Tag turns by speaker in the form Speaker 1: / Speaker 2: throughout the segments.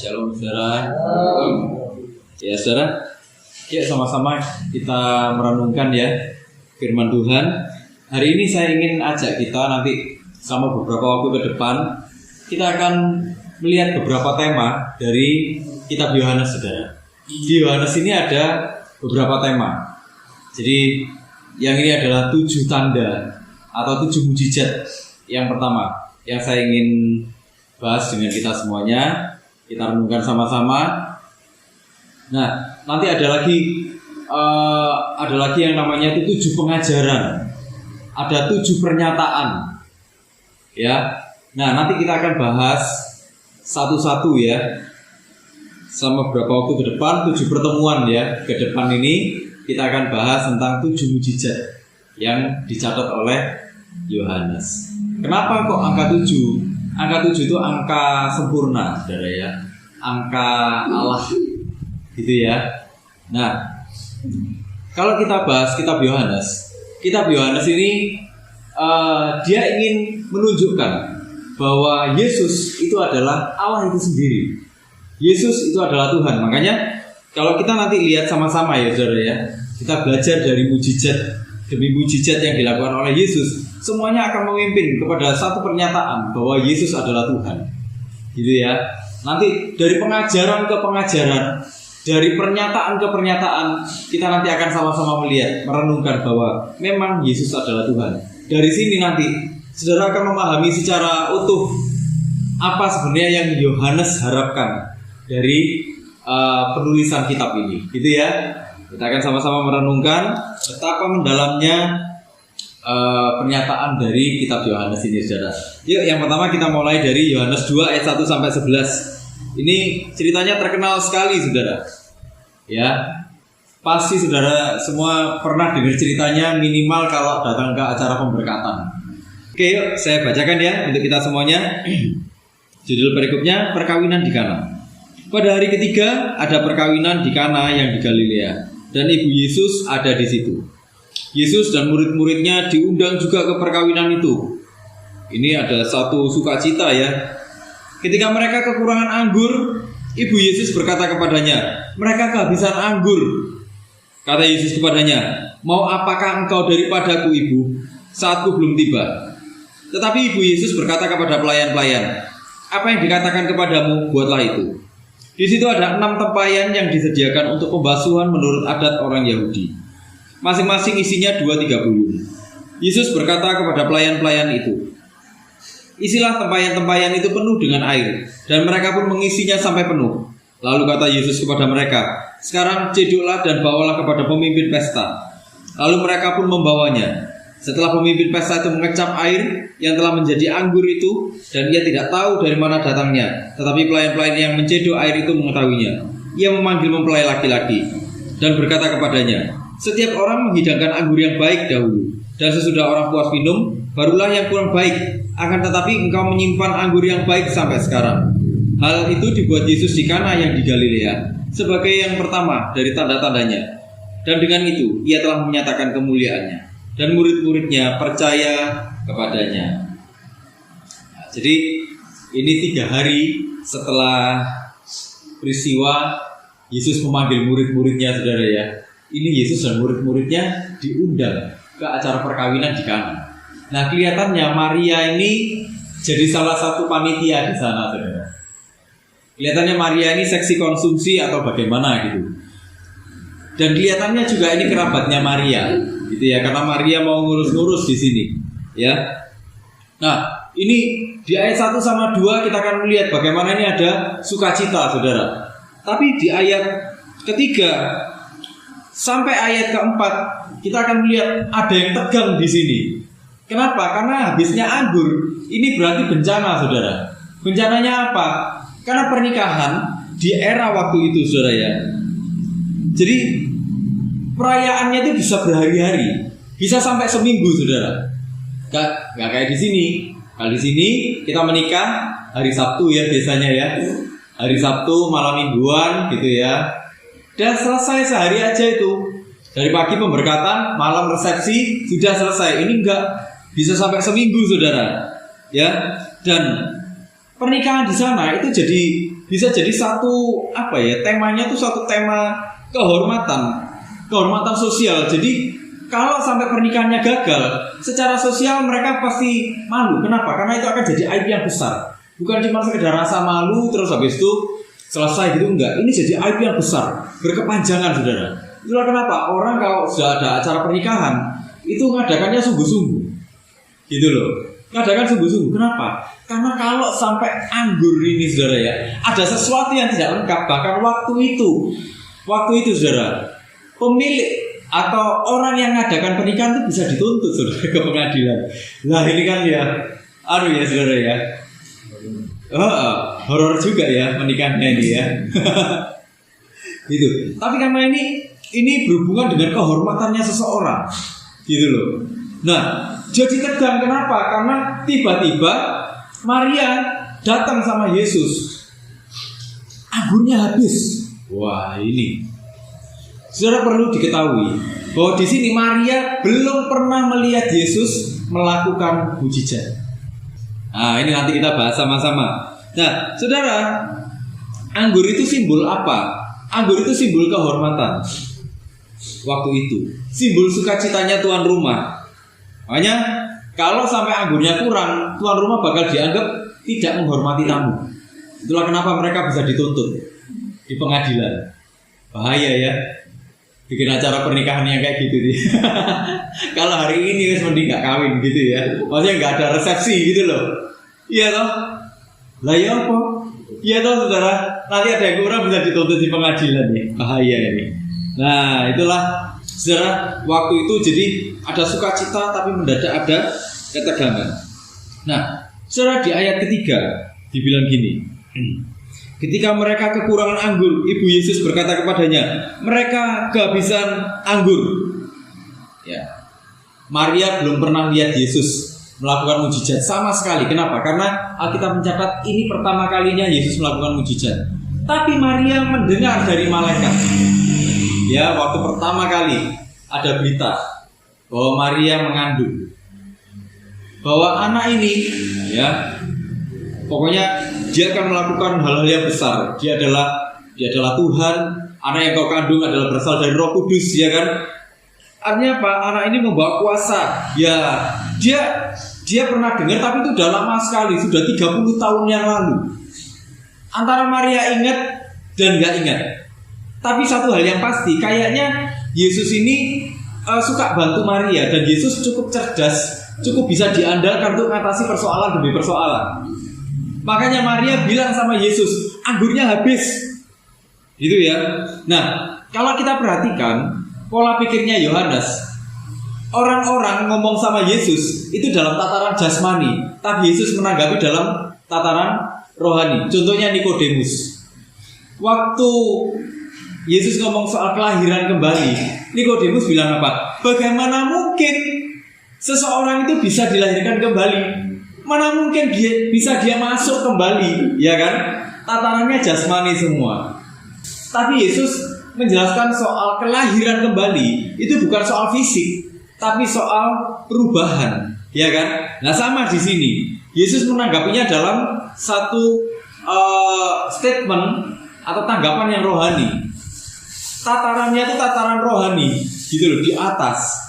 Speaker 1: Shalom saudara. Ya saudara, yuk sama-sama kita merenungkan ya firman Tuhan. Hari ini saya ingin ajak kita nanti sama beberapa waktu ke depan kita akan melihat beberapa tema dari kitab Yohanes saudara. Di Yohanes ini ada beberapa tema. Jadi yang ini adalah 7 tanda atau 7 mujizat. Yang pertama yang saya ingin bahas dengan kita semuanya, kita renungkan sama-sama. Nah, nanti ada lagi yang namanya itu 7 pengajaran. Ada 7 pernyataan. Ya. Nah, nanti kita akan bahas satu-satu ya. Selama beberapa waktu ke depan, 7 pertemuan ya. Ke depan ini kita akan bahas tentang 7 mujizat yang dicatat oleh Yohanes. Kenapa kok angka 7? Angka 7 itu angka sempurna, saudara ya. Angka Allah, gitu ya. Nah, kalau kita bahas kitab Yohanes ini dia ingin menunjukkan bahwa Yesus itu adalah Allah itu sendiri. Yesus itu adalah Tuhan. Makanya kalau kita nanti lihat sama-sama ya, saudara ya, kita belajar dari mujizat demi mujizat yang dilakukan oleh Yesus, semuanya akan memimpin kepada satu pernyataan bahwa Yesus adalah Tuhan, gitu ya. Nanti dari pengajaran ke pengajaran, dari pernyataan ke pernyataan, kita nanti akan sama-sama melihat, merenungkan bahwa memang Yesus adalah Tuhan. Dari sini nanti saudara akan memahami secara utuh apa sebenarnya yang Yohanes harapkan dari penulisan kitab ini, gitu ya. Kita akan sama-sama merenungkan betapa mendalamnya pernyataan dari kitab Yohanes ini, saudara. Yuk, yang pertama kita mulai dari Yohanes 2 ayat 1 sampai 11. Ini ceritanya terkenal sekali, saudara. Ya, pasti saudara semua pernah dengar ceritanya minimal kalau datang ke acara pemberkatan. Oke, yuk saya bacakan ya untuk kita semuanya. Judul perikopnya perkawinan di Kana. Pada hari ketiga ada perkawinan di Kana yang di Galilea, dan ibu Yesus ada di situ. Yesus dan murid-muridnya diundang juga ke perkawinan itu. Ini ada satu sukacita ya. Ketika mereka kekurangan anggur, ibu Yesus berkata kepadanya, "Mereka kehabisan anggur." Kata Yesus kepadanya, "Mau apakah engkau daripadaku, ibu? Saatku belum tiba." Tetapi ibu Yesus berkata kepada pelayan-pelayan, "Apa yang dikatakan kepadamu, buatlah itu." Di situ ada 6 tempayan yang disediakan untuk pembasuhan menurut adat orang Yahudi. Masing-masing isinya 2-3 bulung. Yesus berkata kepada pelayan-pelayan itu, "Isilah tempayan-tempayan itu penuh dengan air." Dan mereka pun mengisinya sampai penuh. Lalu kata Yesus kepada mereka, "Sekarang cedoklah dan bawalah kepada pemimpin pesta." Lalu mereka pun membawanya. Setelah pemimpin pesta itu mengecap air yang telah menjadi anggur itu, dan ia tidak tahu dari mana datangnya, tetapi pelayan-pelayan yang mencedok air itu mengetahuinya. Ia memanggil mempelai laki-laki dan berkata kepadanya, "Setiap orang menghidangkan anggur yang baik dahulu, dan sesudah orang puas minum, barulah yang kurang baik. Akan tetapi engkau menyimpan anggur yang baik sampai sekarang." Hal itu dibuat Yesus di Kana yang di Galilea sebagai yang pertama dari tanda-tandanya. Dan dengan itu ia telah menyatakan kemuliaannya, dan murid-muridnya percaya kepadanya. Nah, jadi ini 3 hari setelah peristiwa Yesus memanggil murid-muridnya, saudara ya. Ini Yesus dan murid-muridnya diundang ke acara perkawinan di Kana. Nah, kelihatannya Maria ini jadi salah satu panitia di sana, saudara. Kelihatannya Maria ini seksi konsumsi atau bagaimana gitu. Dan kelihatannya juga ini kerabatnya Maria, gitu ya, karena Maria mau ngurus-ngurus di sini, ya. Nah, ini di ayat 1 sama 2 kita akan melihat bagaimana ini ada sukacita, saudara. Tapi di ayat ketiga sampai ayat keempat kita akan melihat ada yang tegang di sini. Kenapa? Karena habisnya anggur. Ini berarti bencana, saudara. Bencananya apa? Karena pernikahan di era waktu itu, saudara ya. Jadi perayaannya itu bisa berhari-hari, bisa sampai seminggu, saudara. Gak kayak di sini. Kalau di sini kita menikah hari Sabtu ya biasanya ya. Hari Sabtu malam mingguan gitu ya. Dan selesai sehari aja itu. Dari pagi pemberkatan, malam resepsi, sudah selesai. Ini enggak, bisa sampai seminggu, saudara. Ya. Dan pernikahan di sana itu jadi bisa jadi satu temanya tuh satu tema kehormatan sosial. Jadi kalau sampai pernikahannya gagal, secara sosial mereka pasti malu. Kenapa? Karena itu akan jadi aib yang besar. Bukan cuma sekedar rasa malu terus habis itu selesai gitu, enggak. Ini jadi aib yang besar, berkepanjangan, saudara. Itulah kenapa orang kalau sudah ada acara pernikahan itu ngadakannya sungguh-sungguh, gitu loh. Ngadakan sungguh-sungguh. Kenapa? Karena kalau sampai anggur ini, saudara ya, ada sesuatu yang tidak lengkap. Bahkan waktu itu, saudara, pemilik atau orang yang ngadakan pernikahan itu bisa dituntut, saudara, ke pengadilan. Nah ini kan ya, saudara ya. Horor juga ya menikahnya ini ya. Gitu. Tapi karena ini berhubungan dengan kehormatannya seseorang, gitu loh. Nah, jadi tegang. Kenapa? Karena tiba-tiba Maria datang sama Yesus. Anggurnya habis. Wah, ini saudara perlu diketahui bahwa di sini Maria belum pernah melihat Yesus melakukan mukjizat. Nah, ini nanti kita bahas sama-sama. Nah, saudara, anggur itu simbol apa? Anggur itu simbol kehormatan. Waktu itu, simbol sukacitanya tuan rumah. Makanya, kalau sampai anggurnya kurang, tuan rumah bakal dianggap tidak menghormati tamu. Itulah kenapa mereka bisa dituntut di pengadilan. Bahaya ya, bikin acara pernikahan yang kayak gitu nih. Kalau hari ini mending gak kawin gitu ya. Maksudnya gak ada resepsi gitu loh. Iya toh? Lah ya apa? Iya toh saudara? Nanti ada yang kurang bisa dituntut di pengadilan nih. Bahaya ini. Nah itulah saudara, waktu itu jadi ada sukacita tapi mendadak ada ketegangan. Nah saudara, di ayat ketiga dibilang gini. Ketika mereka kekurangan anggur, Ibu Yesus berkata kepadanya, mereka kehabisan anggur. Ya, Maria belum pernah lihat Yesus melakukan mujizat sama sekali. Kenapa? Karena Alkitab mencatat ini pertama kalinya Yesus melakukan mujizat. Tapi Maria mendengar dari malaikat. Ya, waktu pertama kali ada berita bahwa Maria mengandung, bahwa anak ini, ya, pokoknya dia akan melakukan hal-hal yang besar. Dia adalah Tuhan. Anak yang kau kandung adalah berasal dari Roh Kudus, ya kan? Artinya apa? Anak ini membawa kuasa. Ya, dia pernah dengar, tapi itu sudah lama sekali, sudah 30 tahun yang lalu. Antara Maria ingat dan nggak ingat. Tapi satu hal yang pasti, kayaknya Yesus ini suka bantu Maria, dan Yesus cukup cerdas, cukup bisa diandalkan untuk mengatasi persoalan demi persoalan. Makanya Maria bilang sama Yesus, anggurnya habis. Gitu ya. Nah, kalau kita perhatikan pola pikirnya Yohanes, orang-orang ngomong sama Yesus itu dalam tataran jasmani, tapi Yesus menanggapi dalam tataran rohani. Contohnya Nikodemus. Waktu Yesus ngomong soal kelahiran kembali, Nikodemus bilang apa? Bagaimana mungkin seseorang itu bisa dilahirkan kembali? Mana mungkin dia masuk kembali, ya kan? Tatarannya jasmani semua. Tapi Yesus menjelaskan soal kelahiran kembali itu bukan soal fisik, tapi soal perubahan, ya kan? Nah, sama di sini. Yesus menanggapinya dalam satu statement atau tanggapan yang rohani. Tatarannya itu tataran rohani, gitu loh, di atas.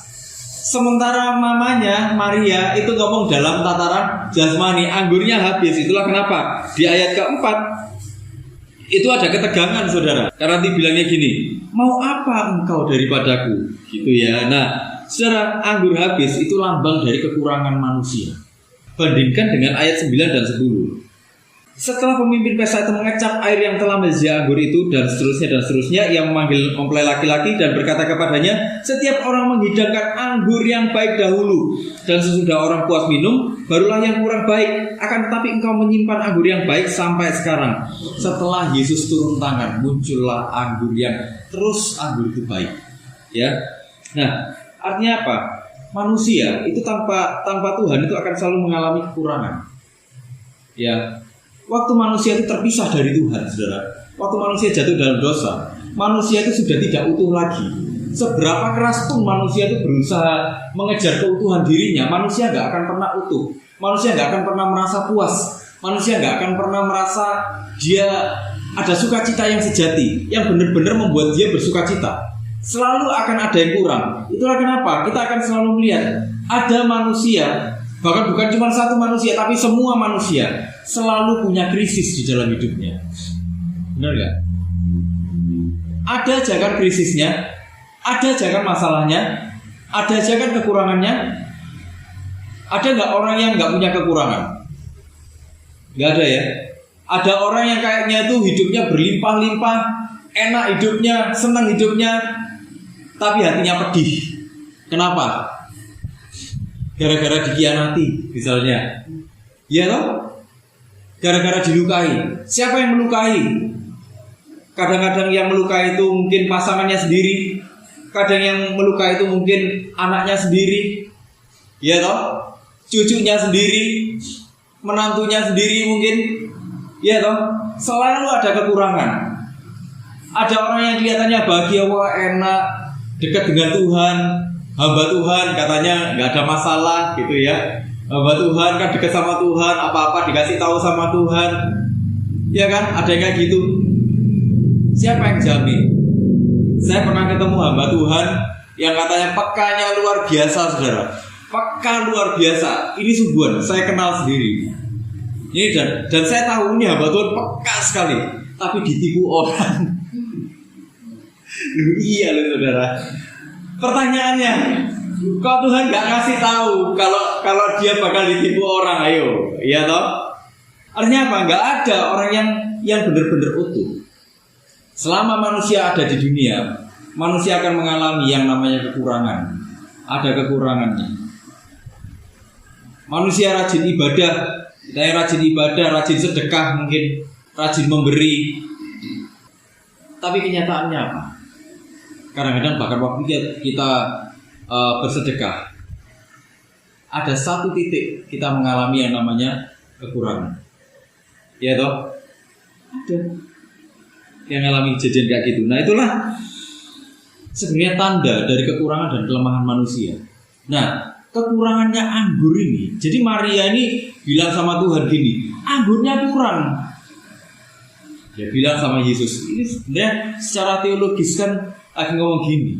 Speaker 1: Sementara mamanya Maria itu ngomong dalam tataran jasmani, anggurnya habis. Itulah kenapa di ayat keempat itu ada ketegangan, saudara. Karena dibilangnya gini, mau apa engkau daripadaku, gitu ya. Nah, saudara, anggur habis itu lambang dari kekurangan manusia. Bandingkan dengan ayat 9 dan 10. Setelah pemimpin pesta itu mengecap air yang telah menjadi anggur itu dan seterusnya, ia memanggil mempelai laki-laki dan berkata kepadanya, setiap orang menghidangkan anggur yang baik dahulu, dan sesudah orang puas minum, barulah yang kurang baik. Akan tetapi engkau menyimpan anggur yang baik sampai sekarang. Setelah Yesus turun tangan, muncullah anggur yang terus anggur itu baik. Ya, nah artinya apa? Manusia itu tanpa Tuhan itu akan selalu mengalami kekurangan. Ya. Waktu manusia itu terpisah dari Tuhan, saudara, waktu manusia jatuh dalam dosa, manusia itu sudah tidak utuh lagi. Seberapa keras pun manusia itu berusaha mengejar keutuhan dirinya, manusia gak akan pernah utuh. Manusia gak akan pernah merasa puas. Manusia nggak akan pernah merasa dia ada sukacita yang sejati, yang benar-benar membuat dia bersukacita. Selalu akan ada yang kurang. Itulah kenapa kita akan selalu melihat ada manusia, bahkan bukan cuma satu manusia, tapi semua manusia selalu punya krisis di dalam hidupnya. Benar nggak? Ada aja kan krisisnya, ada aja kan masalahnya, ada aja kan kekurangannya. Ada nggak orang yang nggak punya kekurangan? Nggak ada ya. Ada orang yang kayaknya tuh hidupnya berlimpah-limpah, enak hidupnya, senang hidupnya, tapi hatinya pedih. Kenapa? Gara-gara dikhianati misalnya. Iya toh? Gara-gara dilukai. Siapa yang melukai? Kadang-kadang yang melukai itu mungkin pasangannya sendiri. Kadang yang melukai itu mungkin anaknya sendiri. Iya toh? Cucunya sendiri, menantunya sendiri mungkin. Iya toh? Selalu ada kekurangan. Ada orang yang kelihatannya bahagia, wah enak, dekat dengan Tuhan, hamba Tuhan, katanya nggak ada masalah gitu ya. Hamba Tuhan kan dekat sama Tuhan, apa-apa dikasih tahu sama Tuhan. Ya kan? Ada yang kayak gitu. Siapa yang jamin? Saya pernah ketemu hamba Tuhan yang katanya pekanya luar biasa, saudara. Peka luar biasa. Ini sungguhan, saya kenal sendiri. Ini dan saya tahu ini hamba Tuhan peka sekali, tapi ditipu orang. Iya loh saudara. Pertanyaannya, kok Tuhan nggak ngasih tahu kalau dia bakal ditipu orang? Ayo, iya toh? Artinya apa? Nggak ada orang yang benar-benar utuh. Selama manusia ada di dunia, manusia akan mengalami yang namanya kekurangan. Ada kekurangannya. Manusia rajin ibadah, saya rajin ibadah, rajin sedekah mungkin, rajin memberi. Tapi kenyataannya apa? Kadang-kadang bahkan waktu kita bersedekah, ada satu titik kita mengalami yang namanya kekurangan. Ya toh? Ada yang mengalami kejadian kayak gitu. Nah itulah sebenarnya tanda dari kekurangan dan kelemahan manusia. Nah kekurangannya anggur ini, jadi Maria ini bilang sama Tuhan gini, anggurnya kurang. Dia bilang sama Yesus, ini sebenarnya secara teologis kan lagi ngomong gini,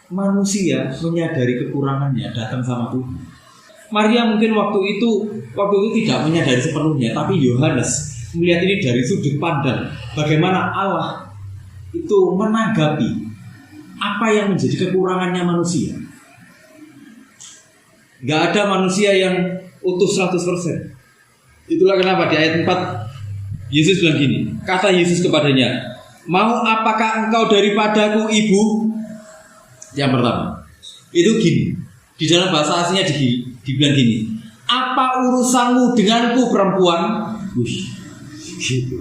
Speaker 1: manusia menyadari kekurangannya datang sama Tuhan. Maria mungkin waktu itu tidak menyadari sepenuhnya, tapi Yohanes melihat ini dari sudut pandang bagaimana Allah itu menanggapi apa yang menjadi kekurangannya manusia. Gak ada manusia yang utuh 100%. Itulah kenapa di ayat 4 Yesus bilang gini, kata Yesus kepadanya, mau apakah engkau daripadaku ibu? Yang pertama itu gini, di dalam bahasa aslinya dibilang gini, apa urusanmu denganku perempuan? Gitu.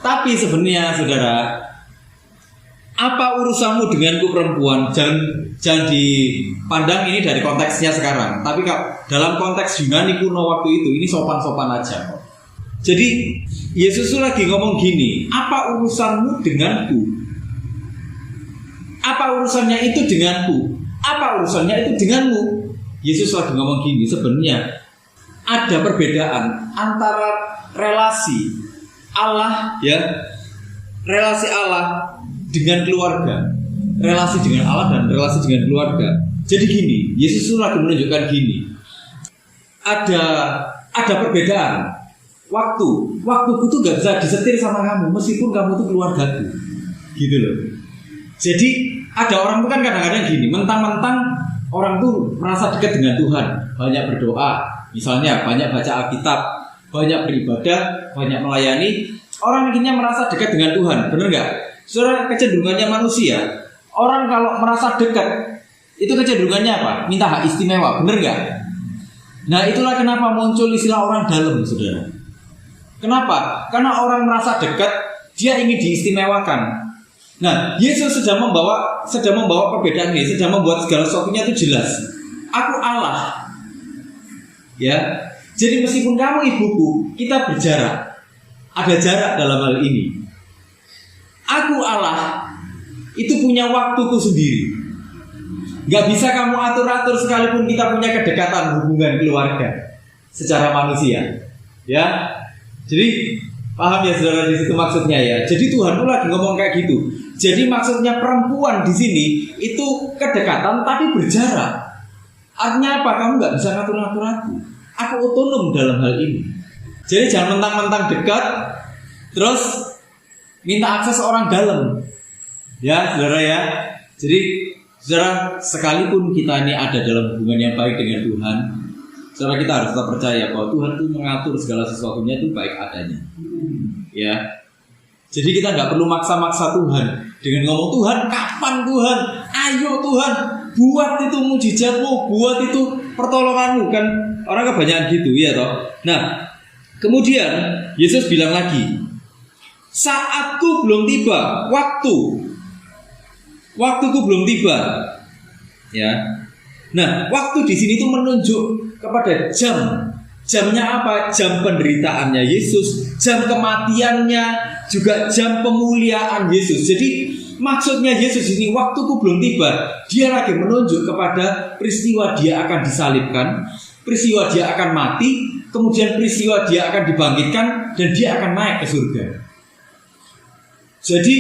Speaker 1: Tapi sebenarnya saudara, apa urusanmu denganku perempuan? Jangan dipandang ini dari konteksnya sekarang. Tapi dalam konteks Yunani kuno waktu itu, ini sopan-sopan aja. Jadi Yesus tuh lagi ngomong gini, apa urusanmu denganku? Apa urusannya itu denganku? Apa urusannya itu denganmu? Yesus lagi ngomong gini, sebenarnya ada perbedaan antara relasi Allah, ya, relasi Allah dengan keluarga, relasi dengan Allah dan relasi dengan keluarga. Jadi gini, Yesus itu lagi menunjukkan gini, ada perbedaan. Waktuku tuh gak bisa disetir sama kamu, meskipun kamu tuh keluargaku, gitu loh. Jadi ada orang tuh kan kadang-kadang gini, mentang-mentang orang tuh merasa dekat dengan Tuhan, banyak berdoa, misalnya banyak baca Alkitab, banyak beribadah, banyak melayani, orang akhirnya merasa dekat dengan Tuhan, benar nggak? Saudara, kecenderungannya manusia, orang kalau merasa dekat, itu kecenderungannya apa? Minta hak istimewa, benar nggak? Nah itulah kenapa muncul istilah orang dalam, saudara. Kenapa? Karena orang merasa dekat, dia ingin diistimewakan. Nah, Yesus sedang membawa perbedaan ini, sedang membuat segala sesuatunya itu jelas. Aku Allah, ya. Jadi meskipun kamu ibuku, kita berjarak, ada jarak dalam hal ini. Aku Allah, itu punya waktuku sendiri. Gak bisa kamu atur-atur sekalipun kita punya kedekatan hubungan keluarga secara manusia. Ya, jadi paham ya saudara di situ maksudnya ya. Jadi Tuhan pun lagi ngomong kayak gitu. Jadi maksudnya perempuan di sini itu kedekatan tapi berjarak. Artinya apa? Kamu nggak bisa ngatur-ngatur aku. Aku otonom dalam hal ini. Jadi jangan mentang-mentang dekat terus minta akses orang dalam. Ya, saudara ya. Jadi saudara, sekalipun kita ini ada dalam hubungan yang baik dengan Tuhan, saudara, kita harus tetap percaya bahwa Tuhan itu mengatur segala sesuatunya itu baik adanya. Ya. Jadi kita nggak perlu maksa-maksa Tuhan dengan ngomong, Tuhan kapan Tuhan? Ayo Tuhan, buat itu mujizatmu, buat itu pertolonganmu. Kan orang kebanyakan gitu ya toh. Nah, kemudian Yesus bilang lagi, saatku belum tiba, waktuku belum tiba. Ya. Nah, waktu di sini itu menunjuk kepada jam. Jamnya apa? Jam penderitaannya Yesus, jam kematiannya, juga jam pemuliaan Yesus. Jadi maksudnya Yesus ini waktuku belum tiba. Dia lagi menunjuk kepada peristiwa dia akan disalibkan, peristiwa dia akan mati, kemudian peristiwa dia akan dibangkitkan, dan dia akan naik ke surga. Jadi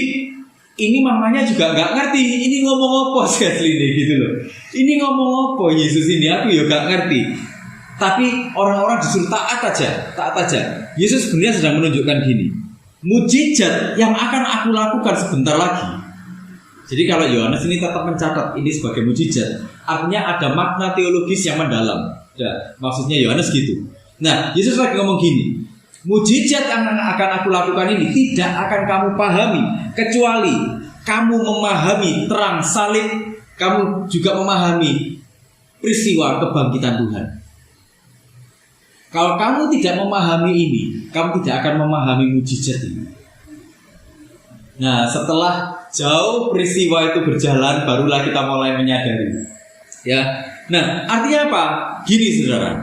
Speaker 1: ini mamanya juga nggak ngerti ini ngomong apa sekali gitu loh. Ini ngomong apa Yesus ini, aku ya nggak ngerti. Tapi orang-orang disuruh taat aja. Yesus sebenarnya sedang menunjukkan gini, mujizat yang akan aku lakukan sebentar lagi. Jadi kalau Yohanes ini tetap mencatat ini sebagai mujizat, artinya ada makna teologis yang mendalam. Ya, maksudnya Yohanes gitu. Nah, Yesus lagi ngomong gini, mujizat yang akan aku lakukan ini tidak akan kamu pahami kecuali kamu memahami terang salib, kamu juga memahami peristiwa kebangkitan Tuhan. Kalau kamu tidak memahami ini, kamu tidak akan memahami mujizat ini. Nah, setelah jauh peristiwa itu berjalan, barulah kita mulai menyadari. Ya, nah artinya apa? Gini saudara,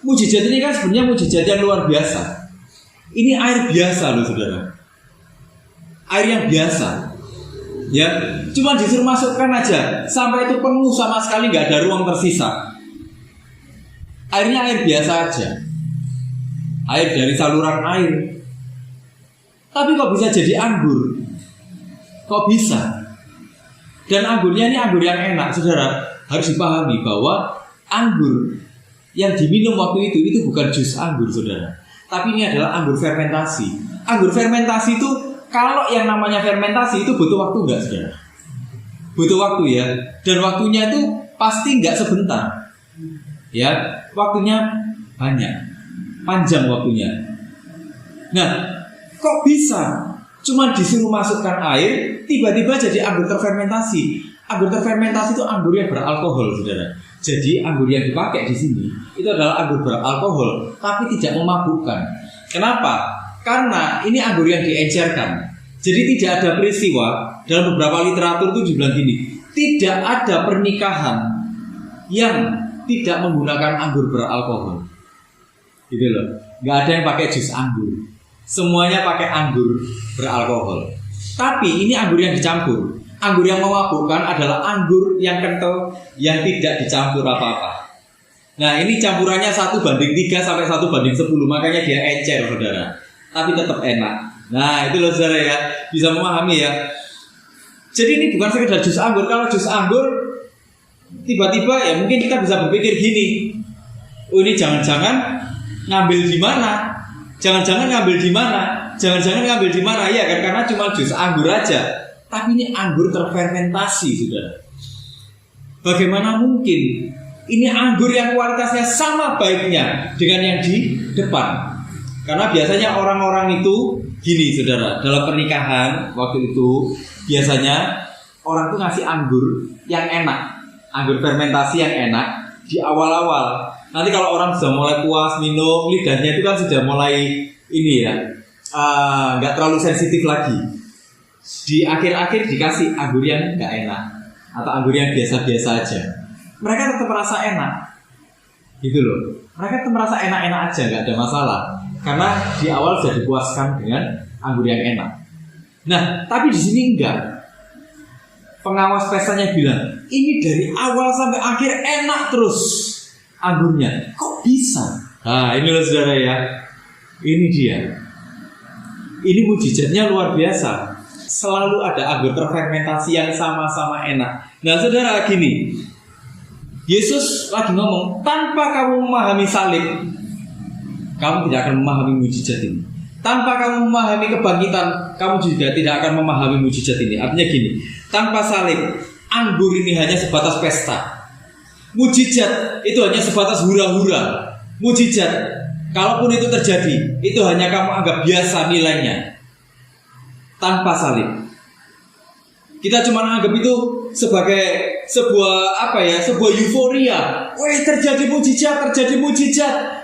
Speaker 1: mujizat ini kan sebenarnya mujizat yang luar biasa. Ini air biasa loh saudara, air yang biasa. Ya, cuma disuruh masukkan aja, sampai itu penuh sama sekali, nggak ada ruang tersisa. Airnya air biasa aja, air dari saluran air. Tapi kok bisa jadi anggur? Kok bisa? Dan anggurnya ini anggur yang enak, saudara. Harus dipahami bahwa anggur yang diminum waktu itu bukan jus anggur, saudara. Tapi ini adalah anggur fermentasi. Anggur fermentasi itu, kalau yang namanya fermentasi itu butuh waktu enggak, saudara? Butuh waktu ya. Dan waktunya itu pasti enggak sebentar. Ya, waktunya banyak, panjang waktunya. Nah, kok bisa cuma disuruh masukkan air, tiba-tiba jadi anggur terfermentasi? Anggur terfermentasi itu anggur yang beralkohol, saudara. Jadi anggur yang dipakai di sini itu adalah anggur beralkohol, tapi tidak memabukkan. Kenapa? Karena ini anggur yang diencerkan. Jadi tidak ada peristiwa, dalam beberapa literatur itu dibilang gini, tidak ada pernikahan yang tidak menggunakan anggur beralkohol, gitu loh. Nggak ada yang pakai jus anggur, semuanya pakai anggur beralkohol. Tapi ini anggur yang dicampur. Anggur yang memabukkan adalah anggur yang kental, yang tidak dicampur apa-apa. Nah, ini campurannya 1:3 sampai 1:10, makanya dia encer, saudara. Tapi tetap enak. Nah, itu loh saudara ya, bisa memahami ya. Jadi ini bukan sekedar jus anggur. Kalau jus anggur tiba-tiba ya mungkin kita bisa berpikir gini, oh ini jangan-jangan ngambil di mana? Jangan-jangan ngambil di mana? Jangan-jangan ngambil di mana? Ya kan, karena cuma jus anggur aja. Tapi ini anggur terfermentasi, saudara. Bagaimana mungkin? Ini anggur yang kualitasnya sama baiknya dengan yang di depan. Karena biasanya orang-orang itu gini, saudara, dalam pernikahan waktu itu biasanya orang tuh ngasih anggur yang enak, anggur fermentasi yang enak di awal-awal. Nanti kalau orang sudah mulai puas minum, lidahnya itu kan sudah mulai ini ya, nggak terlalu sensitif lagi. Di akhir-akhir dikasih anggur yang nggak enak atau anggur yang biasa-biasa aja. Mereka tetap merasa enak, gitu loh. Mereka tetap merasa enak-enak aja, nggak ada masalah. Karena di awal sudah dipuaskan dengan anggur yang enak. Nah, tapi di sini enggak. Pengawas pestanya bilang, ini dari awal sampai akhir enak terus anggurnya. Kok bisa? Nah, ini loh saudara ya. Ini dia. Ini mujizatnya luar biasa. Selalu ada anggur terfermentasi yang sama-sama enak. Nah, saudara, gini. Yesus lagi ngomong, tanpa kamu memahami salib, kamu tidak akan memahami mujizat ini. Tanpa kamu memahami kebangkitan, kamu juga tidak akan memahami mujizat ini. Artinya gini, tanpa salib, anggur ini hanya sebatas pesta. Mujizat itu hanya sebatas hura-hura. Mujizat, kalaupun itu terjadi, itu hanya kamu anggap biasa nilainya. Tanpa salib, kita cuma anggap itu sebagai sebuah sebuah euforia. Wih, terjadi mujizat,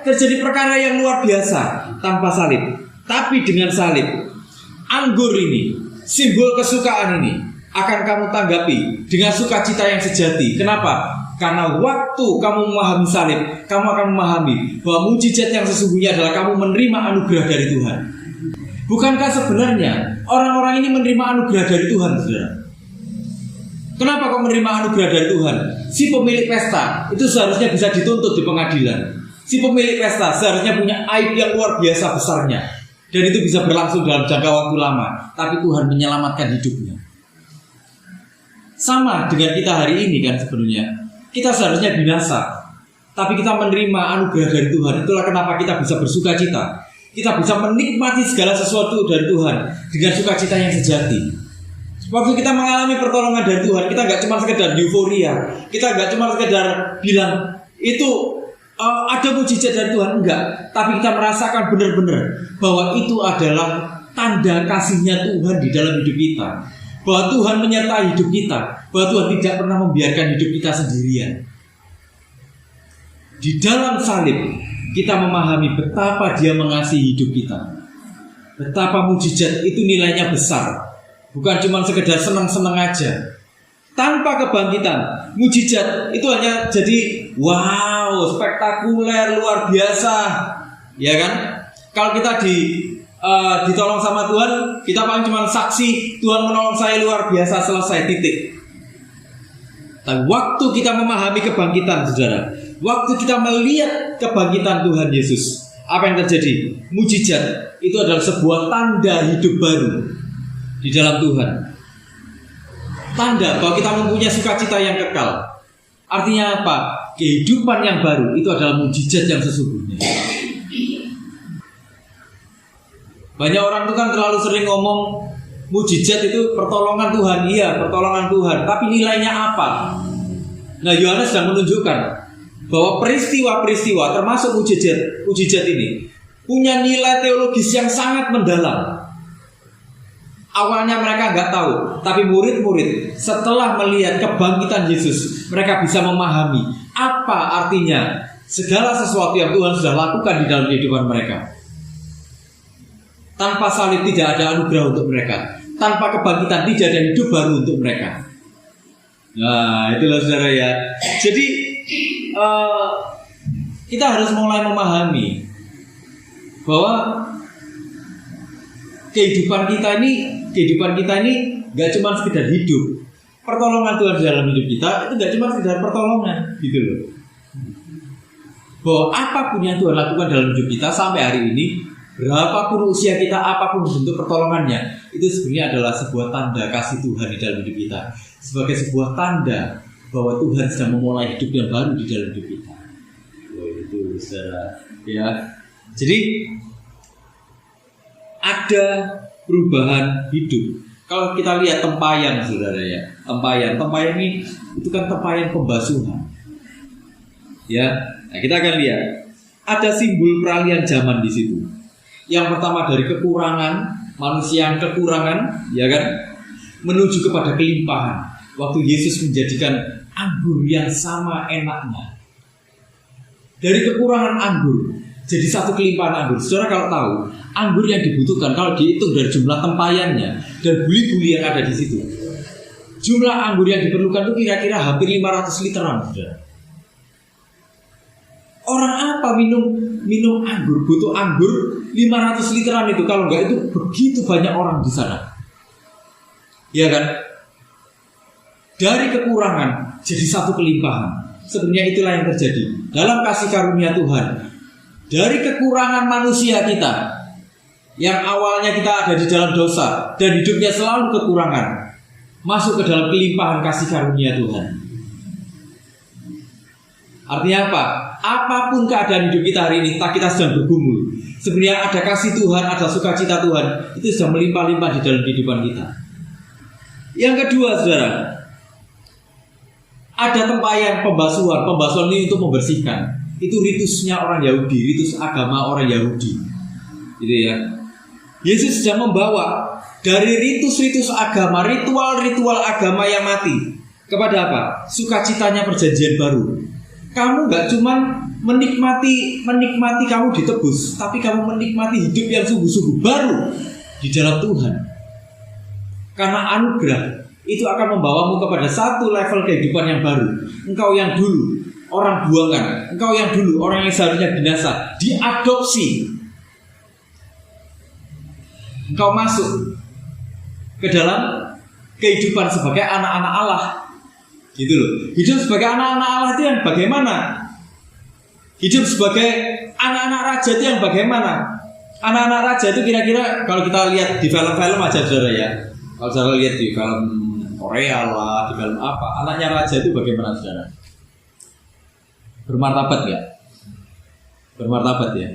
Speaker 1: terjadi perkara yang luar biasa tanpa salib. Tapi dengan salib, anggur ini, simbol kesukaan ini akan kamu tanggapi dengan sukacita yang sejati. Kenapa? Karena waktu kamu memahami salib, kamu akan memahami bahwa mujizat yang sesungguhnya adalah kamu menerima anugerah dari Tuhan. Bukankah sebenarnya orang-orang ini menerima anugerah dari Tuhan, saudara? Kenapa kok menerima anugerah dari Tuhan? Si pemilik pesta itu seharusnya bisa dituntut di pengadilan. Si pemilik pesta seharusnya punya aib yang luar biasa besarnya, dan itu bisa berlangsung dalam jangka waktu lama. Tapi Tuhan menyelamatkan hidupnya. Sama dengan kita hari ini kan sebenarnya. Kita seharusnya binasa, tapi kita menerima anugerah dari Tuhan. Itulah kenapa kita bisa bersuka cita. Kita bisa menikmati segala sesuatu dari Tuhan dengan sukacita yang sejati. Waktu kita mengalami pertolongan dari Tuhan, kita nggak cuma sekedar euforia, kita nggak cuma sekedar bilang itu ada mujizat dari Tuhan, enggak. Tapi kita merasakan benar-benar bahwa itu adalah tanda kasihnya Tuhan di dalam hidup kita, bahwa Tuhan menyertai hidup kita, bahwa Tuhan tidak pernah membiarkan hidup kita sendirian. Di dalam salib kita memahami betapa Dia mengasihi hidup kita, betapa mujizat itu nilainya besar. Bukan cuma sekedar senang-senang aja. Tanpa kebangkitan, mujizat itu hanya jadi wow, spektakuler, luar biasa, ya kan? Kalau kita ditolong sama Tuhan, kita paling cuma saksi Tuhan menolong saya luar biasa, selesai, titik. Tapi waktu kita memahami kebangkitan, saudara, waktu kita melihat kebangkitan Tuhan Yesus, apa yang terjadi? Mujizat itu adalah sebuah tanda hidup baru di dalam Tuhan. Tanda bahwa kita mempunyai sukacita yang kekal. Artinya apa? Kehidupan yang baru itu adalah mujizat yang sesungguhnya. Banyak orang itu kan terlalu sering ngomong mujizat itu pertolongan Tuhan. Iya, pertolongan Tuhan. Tapi nilainya apa? Nah, Yohanes sedang menunjukkan bahwa peristiwa-peristiwa termasuk mujizat ini punya nilai teologis yang sangat mendalam. Awalnya mereka nggak tahu, tapi murid-murid setelah melihat kebangkitan Yesus, mereka bisa memahami apa artinya segala sesuatu yang Tuhan sudah lakukan di dalam kehidupan mereka. Tanpa salib tidak ada anugerah untuk mereka. Tanpa kebangkitan tidak ada hidup baru untuk mereka. Nah, itulah saudara ya. Jadi kita harus mulai memahami bahwa kehidupan kita ini gak cuma sekedar hidup. Pertolongan Tuhan dalam hidup kita itu gak cuma sekedar pertolongan, gitu loh. Bahwa apapun yang Tuhan lakukan dalam hidup kita sampai hari ini, berapapun usia kita, apapun bentuk pertolongannya, itu sebenarnya adalah sebuah tanda kasih Tuhan di dalam hidup kita, sebagai sebuah tanda bahwa Tuhan sedang memulai hidup yang baru di dalam hidup kita. Oh, itu saudara ya. Jadi ada perubahan hidup. Kalau kita lihat tempayan, saudara ya, tempayan ini itu kan tempayan pembasuhan. Ya, nah kita akan lihat ada simbol peralihan zaman di situ. Yang pertama dari kekurangan, manusia yang kekurangan, ya kan, menuju kepada kelimpahan. Waktu Yesus menjadikan anggur yang sama enaknya. Dari kekurangan anggur jadi satu kelimpahan anggur. Saudara kalau tahu, anggur yang dibutuhkan kalau dihitung dari jumlah tempayannya dan buli-buli yang ada di situ, jumlah anggur yang diperlukan itu kira-kira hampir 500 literan, saudara. Orang apa minum anggur, butuh anggur 500 literan itu? Kalau enggak, itu begitu banyak orang di sana. Ya kan? Dari kekurangan jadi satu kelimpahan. Sebenarnya itulah yang terjadi dalam kasih karunia Tuhan. dari kekurangan manusia kita, yang awalnya kita ada di dalam dosa dan hidupnya selalu kekurangan, masuk ke dalam kelimpahan kasih karunia Tuhan. Artinya apa? Apapun keadaan hidup kita hari ini, entah kita sedang bergumul, sebenarnya ada kasih Tuhan, ada sukacita Tuhan, itu sudah melimpah-limpah di dalam kehidupan kita. Yang kedua, saudara, ada tempayan pembasuhan. Pembasuhan ini untuk membersihkan. Itu ritusnya orang Yahudi, ritus agama orang Yahudi, gitu ya. Yesus sudah membawa dari ritus-ritus agama, ritual-ritual agama yang mati, kepada apa? Sukacitanya perjanjian baru. Kamu gak cuman menikmati kamu ditebus, tapi kamu menikmati hidup yang sungguh-sungguh baru di dalam Tuhan. Karena anugerah itu akan membawamu kepada satu level kehidupan yang baru. Engkau yang dulu orang buangan, engkau yang dulu orang yang seharusnya binasa, diadopsi. Engkau masuk ke dalam kehidupan sebagai anak-anak Allah. Gitu loh. Hidup sebagai anak-anak Allah itu yang bagaimana? Hidup sebagai anak-anak raja itu yang bagaimana? Anak-anak raja itu kira-kira kalau kita lihat di film-film aja, saudara ya. Kalau saudara lihat di film Korea lah, di film apa, anaknya raja itu bagaimana, saudara? Bermartabat ya? Bermartabat ya?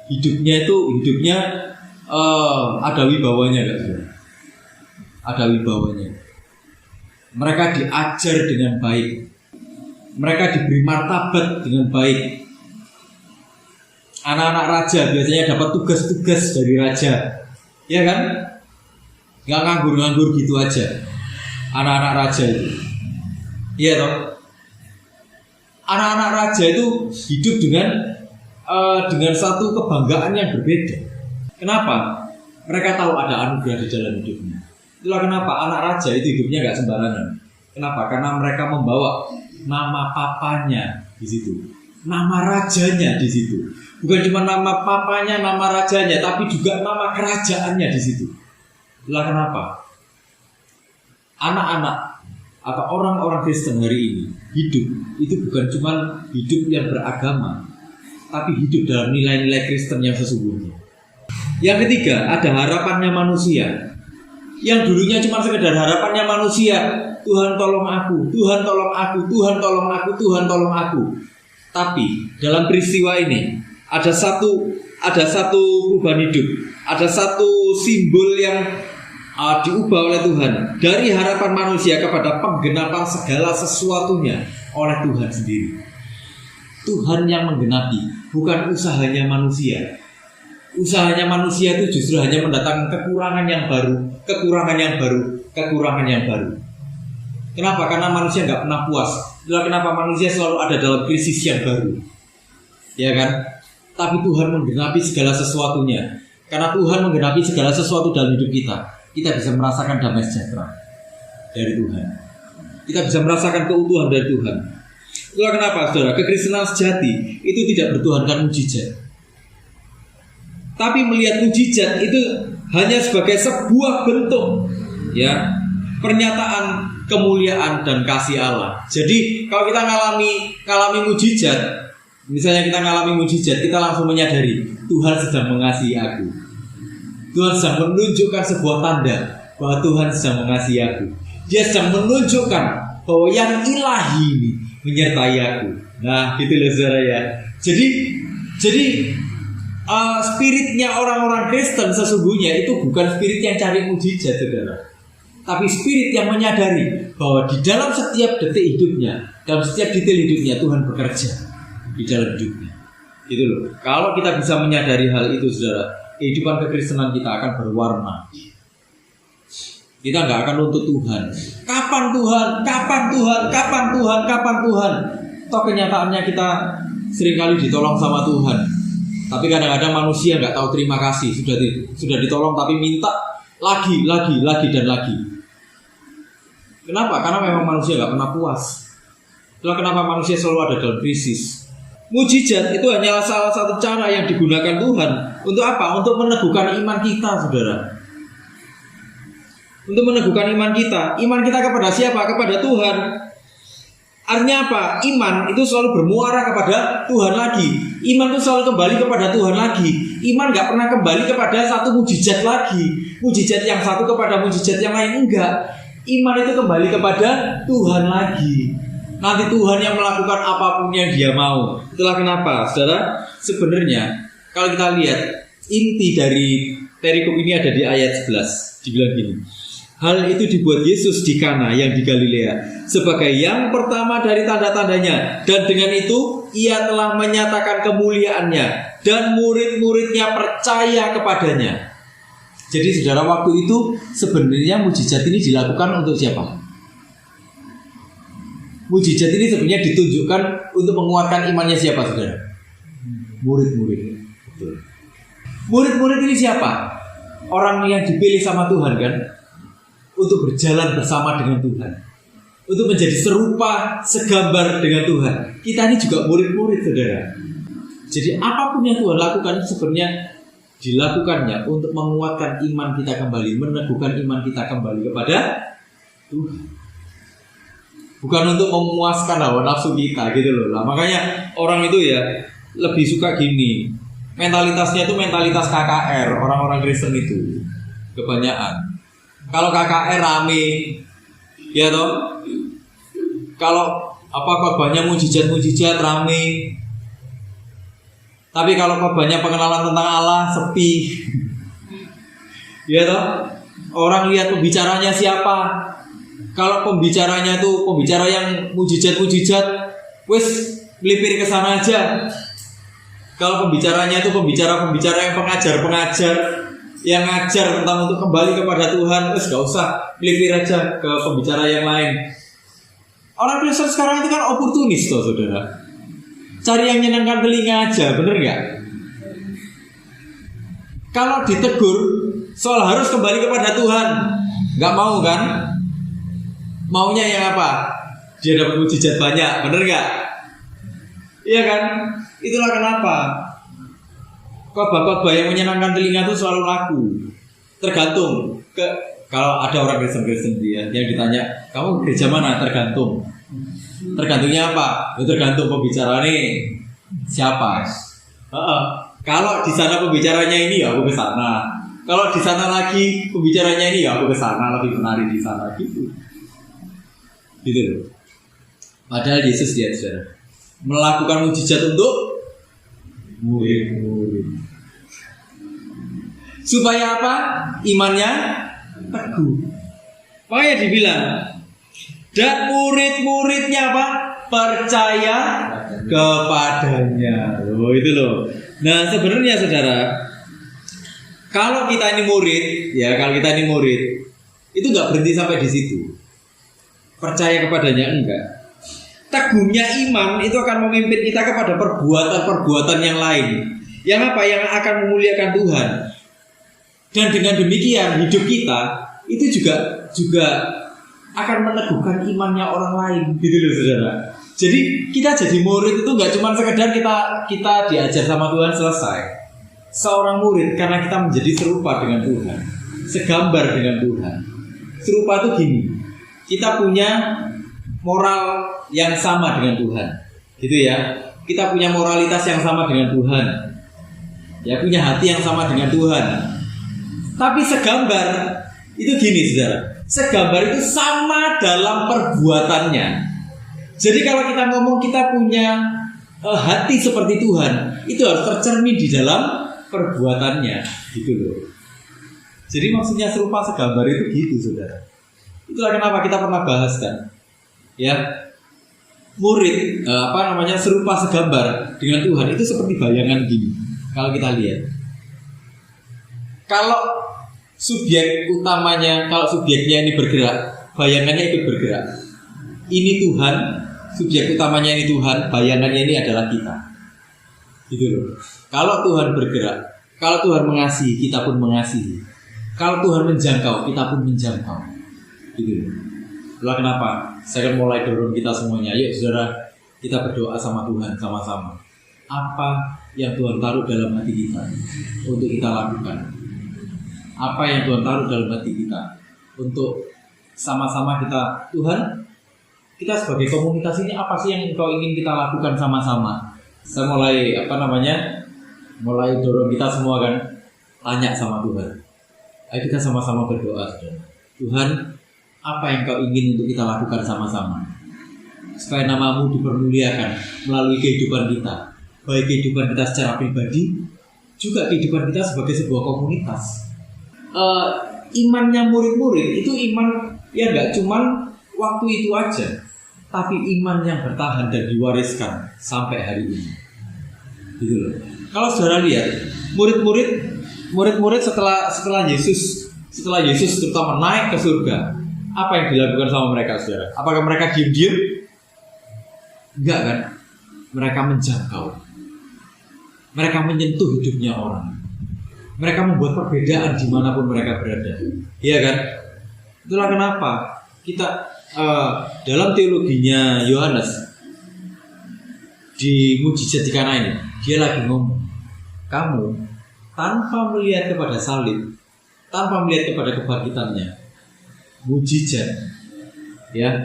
Speaker 1: Hidupnya ada wibawanya gak, saudara? Ada wibawanya. Mereka diajar dengan baik, mereka diberi martabat dengan baik. Anak-anak raja biasanya dapat tugas-tugas dari raja, ya kan? Gak nganggur-nganggur gitu aja. Anak-anak raja itu, iya toh. Anak-anak raja itu hidup dengan satu kebanggaan yang berbeda. Kenapa? Mereka tahu ada anugerah di dalam hidupnya. Itulah kenapa anak raja itu hidupnya gak sembarangan. Kenapa? Karena mereka membawa nama papanya di situ, nama rajanya di situ. Bukan cuma nama papanya, nama rajanya, tapi juga nama kerajaannya di situ. Itulah kenapa anak-anak atau orang-orang Kristen hari ini hidup itu bukan cuma hidup yang beragama, tapi hidup dalam nilai-nilai Kristen yang sesungguhnya. Yang ketiga, ada harapannya manusia. Yang dulunya cuma sekedar harapannya manusia, Tuhan tolong aku, Tuhan tolong aku, Tuhan tolong aku, Tuhan tolong aku. Tapi dalam peristiwa ini ada satu perubahan hidup, ada satu simbol yang diubah oleh Tuhan dari harapan manusia kepada penggenapan segala sesuatunya oleh Tuhan sendiri. Tuhan yang menggenapi, bukan usahanya manusia. Usahanya manusia itu justru hanya mendatangkan kekurangan yang baru, kekurangan yang baru, kekurangan yang baru. Kenapa? Karena manusia nggak pernah puas. Itulah kenapa manusia selalu ada dalam krisis yang baru, ya kan? Tapi Tuhan menggenapi segala sesuatunya. Karena Tuhan menggenapi segala sesuatu dalam hidup kita bisa merasakan damai sejahtera dari Tuhan. Kita bisa merasakan keutuhan dari Tuhan. Itulah kenapa, saudara, kekristenan sejati itu tidak bertuhankan mujizat. Tapi melihat mujizat itu hanya sebagai sebuah bentuk, ya, pernyataan kemuliaan dan kasih Allah. Jadi kalau kita ngalami mujizat, misalnya kita ngalami mujizat, kita langsung menyadari Tuhan sedang mengasihi aku. Tuhan sedang menunjukkan sebuah tanda bahwa Tuhan sedang mengasihi aku. Dia sedang menunjukkan bahwa yang ilahi ini menyertai aku. Nah, gitu loh, saudara ya. Jadi spiritnya orang-orang Kristen sesungguhnya itu bukan spirit yang cari mujizat, saudara, tapi spirit yang menyadari bahwa di dalam setiap detik hidupnya, dalam setiap detail hidupnya, Tuhan bekerja di dalam hidupnya. Gitu loh. Kalau kita bisa menyadari hal itu, saudara, kehidupan kekristenan kita akan berwarna. Kita nggak akan nuntut Tuhan. Kapan Tuhan? Kapan Tuhan? Kapan Tuhan? Kapan Tuhan? Toh kenyataannya kita seringkali ditolong sama Tuhan. Tapi kadang-kadang manusia nggak tahu terima kasih, sudah ditolong tapi minta lagi dan lagi. Kenapa? Karena memang manusia nggak pernah puas. Itulah kenapa manusia selalu ada dalam krisis. Mujizat itu hanyalah salah satu cara yang digunakan Tuhan untuk apa? Untuk meneguhkan iman kita, saudara. Untuk meneguhkan iman kita. Iman kita kepada siapa? Kepada Tuhan. Artinya apa? Iman itu selalu bermuara kepada Tuhan lagi. Iman itu selalu kembali kepada Tuhan lagi. Iman gak pernah kembali kepada satu mujizat lagi. Mujizat yang satu kepada mujizat yang lain, enggak. Iman itu kembali kepada Tuhan lagi. Nanti Tuhan yang melakukan apapun yang Dia mau. Itulah kenapa, saudara, sebenarnya kalau kita lihat inti dari perikop ini ada di ayat 11. Dibilang gini, hal itu dibuat Yesus di Kana yang di Galilea sebagai yang pertama dari tanda-tandanya, dan dengan itu Ia telah menyatakan kemuliaannya dan murid-muridnya percaya kepadanya. Jadi saudara, waktu itu sebenarnya mujizat ini dilakukan untuk siapa? Mujizat ini sebenarnya ditunjukkan untuk menguatkan imannya siapa, saudara? Murid-murid. Betul. Murid-murid ini siapa? Orang yang dipilih sama Tuhan kan, untuk berjalan bersama dengan Tuhan, untuk menjadi serupa, segambar dengan Tuhan. Kita ini juga murid-murid, saudara. Jadi apapun yang Tuhan lakukan sebenarnya dilakukannya untuk menguatkan iman kita kembali, meneguhkan iman kita kembali kepada Tuhan. Bukan untuk memuaskan hawa nafsu kita gitu loh. Nah, makanya orang itu ya lebih suka gini. Mentalitasnya itu mentalitas KKR, orang-orang Kristen itu kebanyakan. Kalau KKR rame, ya toh. Kalau khotbahnya mujizat-mujizat rame. Tapi kalau khotbahnya pengenalan tentang Allah sepi. Ya toh. Orang lihat pembicaranya siapa. Kalau pembicaranya itu pembicara yang mujizat-mujizat, wes melipir ke sana aja. Kalau pembicaranya itu pembicara-pembicara yang pengajar-pengajar yang ngajar tentang untuk kembali kepada Tuhan, wes gak usah melipir aja ke pembicara yang lain. Orang Kristen sekarang itu kan oportunis toh, saudara. Cari yang menyenangkan telinga aja, bener gak? Kalau ditegur soal harus kembali kepada Tuhan, gak mau kan? Maunya yang apa? Dia dapat mujizat banyak, bener gak? Iya kan? Itulah kenapa khotbah-khotbah yang menyenangkan telinga itu selalu laku. Tergantung kalau ada orang Kristen dia yang ditanya, kamu gereja mana? Tergantung. Tergantungnya apa? Ya, tergantung pembicaranya siapa. Kalau di sana pembicaranya ini, ya aku ke sana. Kalau di sana lagi pembicaranya ini, ya aku ke sana, lebih menarik di sana gitu. Gitu loh. Padahal Yesus dia saudara melakukan mujizat untuk murid-murid. Supaya apa? Imannya teguh. Makanya dibilang, dan murid-muridnya apa? Percaya kepadanya. Oh itu loh. Nah sebenarnya saudara, kalau kita ini murid, itu nggak berhenti sampai di situ. Percaya kepadanya enggak. Teguhnya iman itu akan memimpin kita kepada perbuatan-perbuatan yang lain. Yang apa? Yang akan memuliakan Tuhan. Dan dengan demikian hidup kita itu juga akan meneguhkan imannya orang lain, gitu loh saudara. Jadi kita jadi murid itu nggak cuma sekedar kita diajar sama Tuhan selesai. Seorang murid karena kita menjadi serupa dengan Tuhan, segambar dengan Tuhan. Serupa itu gini. Kita punya moral yang sama dengan Tuhan, gitu ya. Kita punya moralitas yang sama dengan Tuhan, ya punya hati yang sama dengan Tuhan. Tapi segambar itu gini, saudara. Segambar itu sama dalam perbuatannya. Jadi kalau kita ngomong kita punya hati seperti Tuhan, itu harus tercermin di dalam perbuatannya, gitu loh. Jadi maksudnya serupa segambar itu gitu, saudara. Itulah kenapa kita pernah bahas kan, ya murid serupa segambar dengan Tuhan itu seperti bayangan gini. Kalau kita lihat, kalau subjek utamanya, kalau subjeknya ini bergerak, bayangannya ikut bergerak. Ini Tuhan, subjek utamanya ini Tuhan, bayangannya ini adalah kita. Gitu loh. Kalau Tuhan bergerak, kalau Tuhan mengasihi, kita pun mengasihi. Kalau Tuhan menjangkau, kita pun menjangkau. Gitu. Itulah kenapa saya akan mulai dorong kita semuanya. Yuk saudara, kita berdoa sama Tuhan sama-sama. Apa yang Tuhan taruh dalam hati kita untuk kita lakukan? Apa yang Tuhan taruh dalam hati kita untuk sama-sama kita, Tuhan, kita sebagai komunitas ini apa sih yang engkau ingin kita lakukan sama-sama? Saya mulai mulai dorong kita semua kan, tanya sama Tuhan. Ayo kita sama-sama berdoa, saudara. Tuhan, apa yang kau ingin untuk kita lakukan sama-sama? Supaya namamu dipermuliakan melalui kehidupan kita, baik kehidupan kita secara pribadi, juga kehidupan kita sebagai sebuah komunitas. Imannya murid-murid itu iman yang gak cuman waktu itu aja, tapi iman yang bertahan dan diwariskan sampai hari ini. Gitu loh. Kalau saudara lihat murid-murid setelah Yesus terutama naik ke surga, apa yang dilakukan sama mereka, saudara? Apakah mereka diam-diam? Enggak kan? Mereka menjangkau. Mereka menyentuh hidupnya orang. Mereka membuat perbedaan dimanapun mereka berada. Iya kan? Itulah kenapa kita dalam teologinya Yohanes di mujizat di Kana ini, dia lagi ngomong, kamu tanpa melihat kepada salib, tanpa melihat kepada kebangkitannya, mujizat yang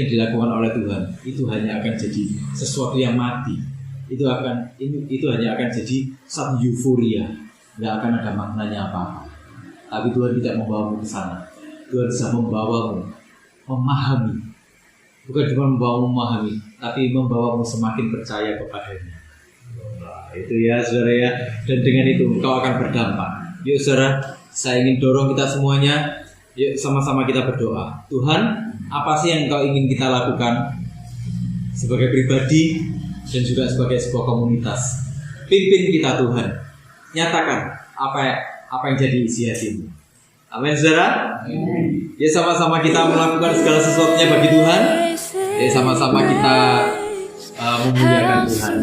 Speaker 1: dilakukan oleh Tuhan itu hanya akan jadi sesuatu yang mati. Itu hanya akan jadi satu euforia, nggak akan ada maknanya apa-apa. Tapi Tuhan tidak membawamu ke sana. Tuhan bisa membawamu memahami, bukan cuma membawamu memahami, tapi membawamu semakin percaya kepadanya. Itu ya saudara ya. Dan dengan itu kau akan berdampak. Yuk saudara, saya ingin dorong kita semuanya, yuk sama-sama kita berdoa. Tuhan, apa sih yang kau ingin kita lakukan sebagai pribadi dan juga sebagai sebuah komunitas? Pimpin kita Tuhan. Nyatakan apa yang jadi isi hatimu. Amin saudara. Ya sama-sama kita melakukan segala sesuatunya bagi Tuhan. Ya sama-sama kita memuliakan Tuhan.